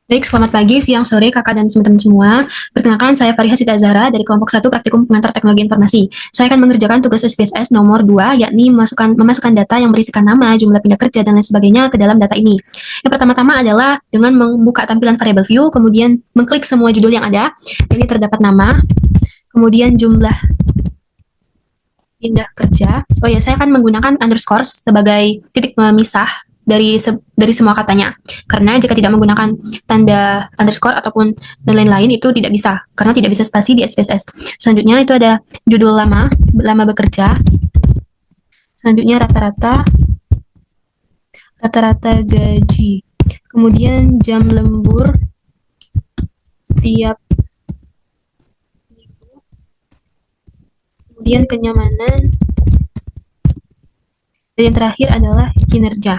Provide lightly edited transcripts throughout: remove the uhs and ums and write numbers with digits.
Baik, selamat pagi, siang, sore, kakak dan teman-teman semua. Perkenalkan, saya Fariha Siti Azhara dari kelompok 1 Praktikum Pengantar Teknologi Informasi. Saya akan mengerjakan tugas SPSS nomor 2, yakni memasukkan data yang berisikan nama, jumlah pindah kerja, dan lain sebagainya ke dalam data ini. Yang pertama-tama adalah dengan membuka tampilan variable view, kemudian mengklik semua judul yang ada. Ini terdapat nama, kemudian jumlah pindah kerja. Oh ya, saya akan menggunakan underscore sebagai titik pemisah dari semua katanya. Karena jika tidak menggunakan tanda underscore ataupun dan lain-lain itu tidak bisa, karena tidak bisa spasi di SPSS. Selanjutnya itu ada judul lama bekerja. Selanjutnya rata-rata gaji. Kemudian jam lembur tiap minggu. Kemudian kenyamanan. Dan yang terakhir adalah kinerja.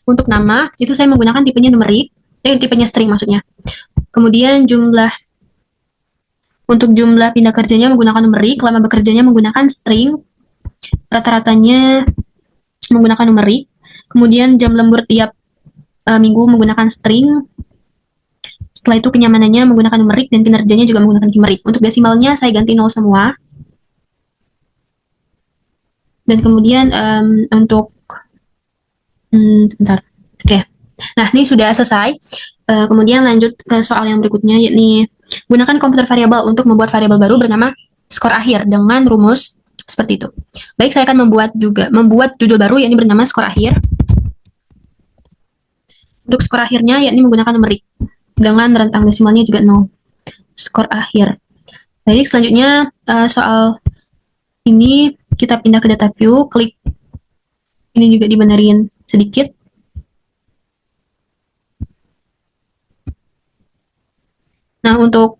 Untuk nama, itu saya menggunakan tipenya numerik, tipenya string maksudnya. Kemudian untuk jumlah pindah kerjanya menggunakan numerik, lama bekerjanya menggunakan string, rata-ratanya menggunakan numerik, kemudian jam lembur tiap minggu menggunakan string, setelah itu kenyamanannya menggunakan numerik, dan kinerjanya juga menggunakan numerik. Untuk desimalnya saya ganti 0 semua. Dan kemudian untuk sebentar. Oke. Nah, ini sudah selesai. Kemudian lanjut ke soal yang berikutnya, yakni gunakan komputer variabel untuk membuat variabel baru bernama skor akhir dengan rumus seperti itu. Baik, saya akan membuat judul baru yakni bernama skor akhir. Untuk skor akhirnya yakni menggunakan numerik dengan rentang desimalnya juga 0. Skor akhir. Baik, selanjutnya soal ini kita pindah ke data view, klik ini juga dibenerin sedikit. Nah, untuk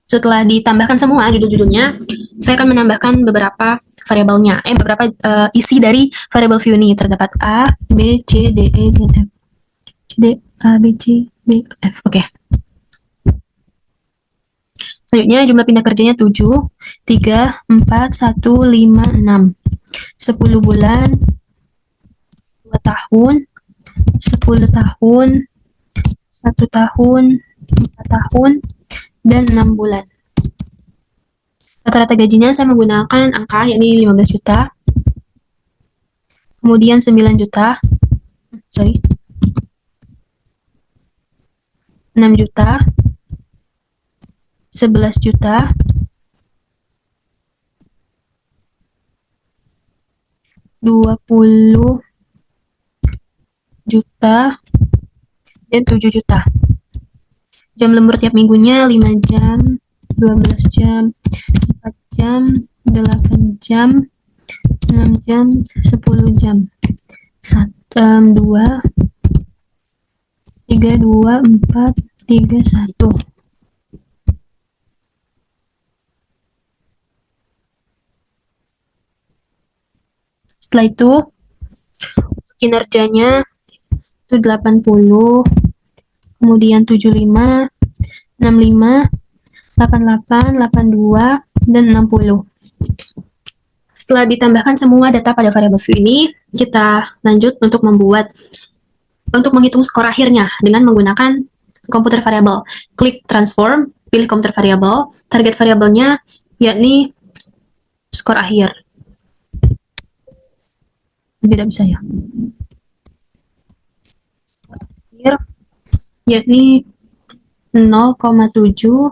setelah ditambahkan semua judul-judulnya, saya akan menambahkan beberapa variabelnya, beberapa isi dari variabel view ini. Terdapat A, B, C, D, E, dan F. A, B, C, D, F. Oke. Selanjutnya jumlah pindah kerjanya 7, 3, 4, 1, 5, 6. 10 bulan, 2 tahun, 10 tahun, 1 tahun, 4 tahun, dan 6 bulan. Rata-rata gajinya saya menggunakan angka yakni 15 juta. Kemudian 9 juta. 6 juta. 11 juta. 20 juta. Dan 7 juta. Jam lembur tiap minggunya 5 jam, 12 jam, 4 jam, 8 jam, 6 jam, 10 jam. 2, 3, 2, 4, 3, 1. Setelah itu, kinerjanya itu 80, kemudian 75, 65, 88, 82, dan 60. Setelah ditambahkan semua data pada variabel view ini, kita lanjut untuk menghitung skor akhirnya dengan menggunakan komputer variabel. Klik transform, pilih komputer variabel, target variabelnya yakni skor akhir. Tidak bisa ya. Akhir yakni 0,7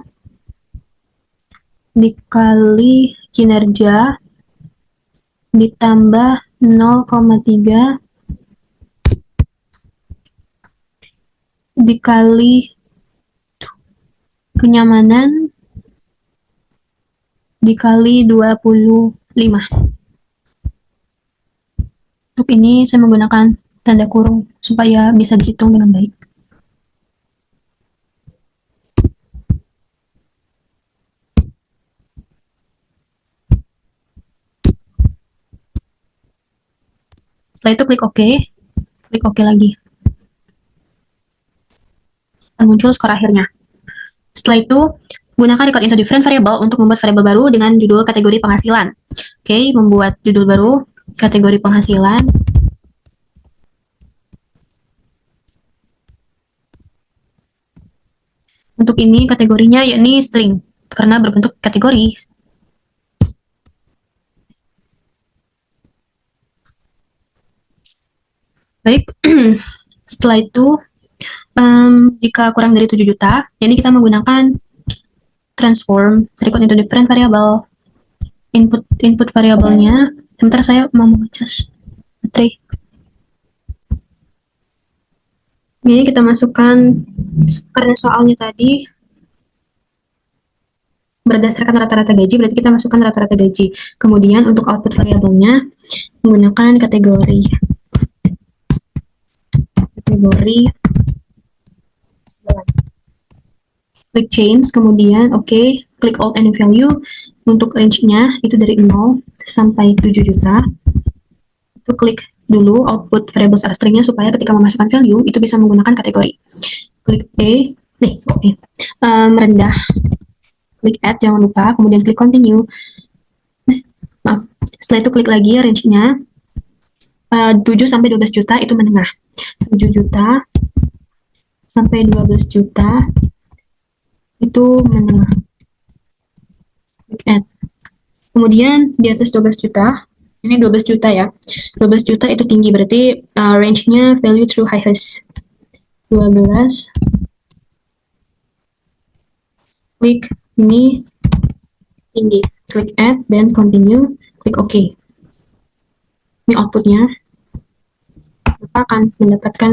dikali kinerja ditambah 0,3 dikali kenyamanan dikali 25. Untuk ini saya menggunakan tanda kurung supaya bisa dihitung dengan baik. Setelah itu klik OK, klik OK lagi. Dan muncul skor akhirnya. Setelah itu, gunakan record into different variable untuk membuat variabel baru dengan judul kategori penghasilan. Oke, membuat judul baru, kategori penghasilan. Untuk ini kategorinya yakni string, karena berbentuk kategori. Baik, setelah itu, jika kurang dari 7 juta, ini kita menggunakan transform record into different variable. Input variabelnya, sebentar saya mau ngecas baterai. Ini kita masukkan, karena soalnya tadi berdasarkan rata-rata gaji, berarti kita masukkan rata-rata gaji. Kemudian untuk output variabelnya menggunakan kategori klik change, kemudian klik alt any value. Untuk range-nya itu dari 0 sampai 7 juta. Itu klik dulu output variable string-nya supaya ketika memasukkan value itu bisa menggunakan kategori. Klik merendah, klik add, jangan lupa, kemudian klik continue. Setelah itu klik lagi range-nya 7 sampai 12 juta itu menengah, 7 juta sampai 12 juta itu menengah. Klik add. Kemudian di atas 12 juta, ini 12 juta ya, 12 juta itu tinggi, berarti range-nya value through highest 12. Klik ini tinggi, klik add dan continue, klik OK. Ini outputnya, maka akan mendapatkan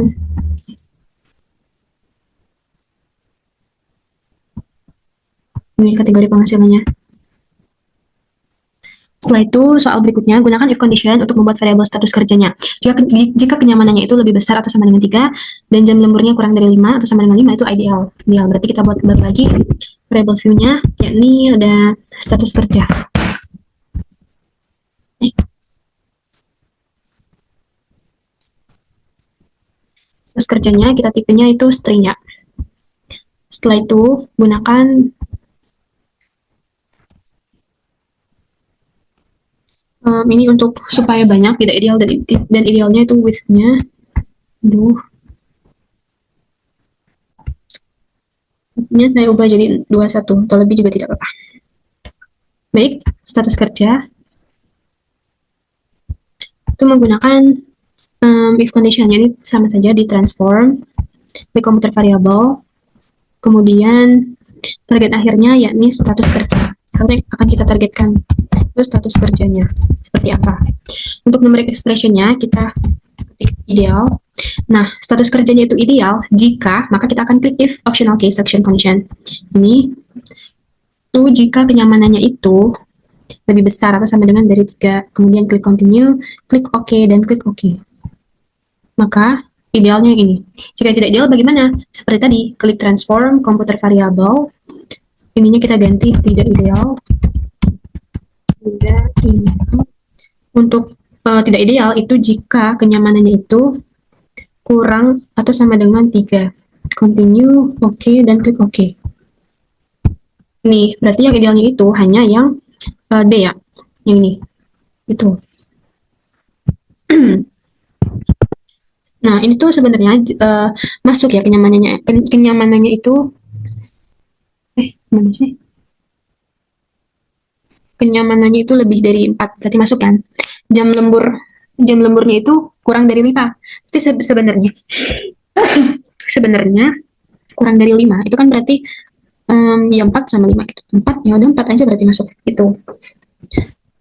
ini kategori penghasilannya. Setelah itu, soal berikutnya, gunakan if condition untuk membuat variabel status kerjanya. Jika kenyamanannya itu lebih besar atau sama dengan 3, dan jam lemburnya kurang dari 5 atau sama dengan 5, itu ideal. Berarti kita buat lagi variabel view-nya, yakni ada status kerja. Status kerjanya, kita tipenya itu string ya. Setelah itu, gunakan ini untuk supaya banyak, tidak ideal, dan idealnya itu width-nya. Width-nya saya ubah jadi 21, atau lebih juga tidak apa-apa. Baik, status kerja itu menggunakan if condition, jadi sama saja di transform, di komputer variable, kemudian target akhirnya yakni status kerja, karena akan kita targetkan itu status kerjanya seperti apa. Untuk numeric expression-nya kita ketik ideal. Nah, status kerjanya itu ideal jika, maka kita akan klik if optional case action condition. Ini itu jika kenyamanannya itu lebih besar atau sama dengan dari 3, kemudian klik continue, klik OK, dan klik OK. Maka idealnya ini. Jika tidak ideal bagaimana? Seperti tadi, klik transform, komputer variable, ininya kita ganti tidak ideal. Untuk tidak ideal itu jika kenyamanannya itu kurang atau sama dengan 3. Continue, OK, dan klik OK. Nih, berarti yang idealnya itu hanya yang D ya, yang ini. Itu. Nah, ini tuh sebenarnya masuk ya kenyamanannya. Kenyamanannya itu mana sih? Kenyamanannya itu lebih dari 4, berarti masuk kan? Jam lemburnya itu kurang dari 5. Jadi sebenarnya kurang dari 5 itu kan berarti ya 4 sama 5 gitu. 4, ya udah 4 aja berarti masuk. Itu.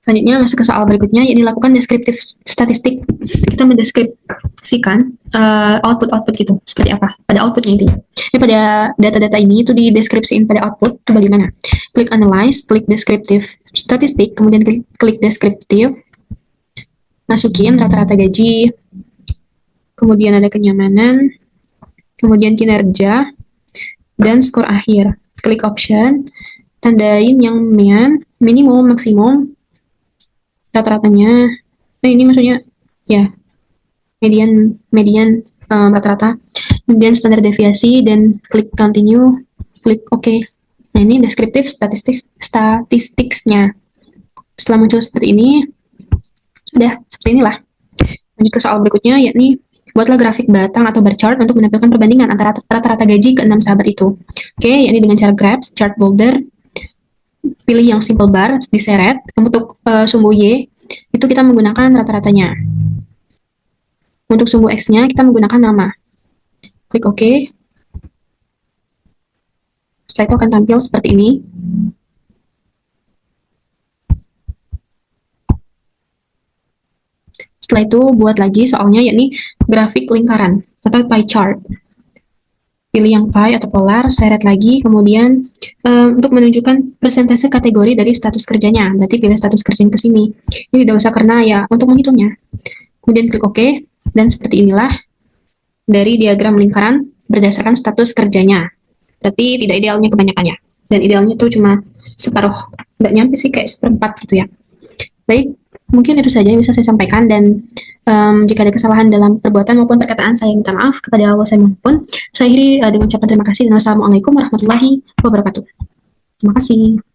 Selanjutnya masuk ke soal berikutnya, yaitu lakukan deskriptif statistik. Kita mendeskripsikan output gitu, seperti apa pada outputnya intinya. Pada data-data ini itu dideskripsiin pada output itu bagaimana. Klik analyze, klik deskriptif statistik, kemudian klik deskriptif, masukin rata-rata gaji, kemudian ada kenyamanan, kemudian kinerja, dan skor akhir. Klik option, tandain yang minimum, maksimum, rata-ratanya, ini maksudnya ya median rata-rata, kemudian standar deviasi, dan klik continue, klik OK. Nah, ini deskriptif statistiknya. Setelah muncul seperti ini, sudah seperti inilah. Lanjut ke soal berikutnya, yakni Buatlah grafik batang atau bar chart untuk menampilkan perbandingan antara rata-rata gaji ke-6 sahabat itu. Oke, yakni dengan cara grabs, chart boulder, pilih yang simple bar, diseret. Untuk sumbu Y, itu kita menggunakan rata-ratanya. Untuk sumbu X-nya, kita menggunakan nama. Klik OK. Setelah itu akan tampil seperti ini. Setelah itu, buat lagi soalnya, yakni grafik lingkaran atau pie chart. Pilih yang pie atau polar, seret lagi, kemudian untuk menunjukkan persentase kategori dari status kerjanya, berarti pilih status kerjanya ke sini. Ini tidak usah karena ya untuk menghitungnya. Kemudian klik OK, dan seperti inilah dari diagram lingkaran berdasarkan status kerjanya. Berarti tidak idealnya kebanyakannya. Dan idealnya itu cuma separuh, nggak nyampe sih, kayak seperempat gitu ya. Baik, mungkin itu saja yang bisa saya sampaikan, dan jika ada kesalahan dalam perbuatan maupun perkataan, saya minta maaf kepada Allah saya mohon. Saya akhiri dengan ucapan terima kasih dan wassalamualaikum warahmatullahi wabarakatuh. Terima kasih.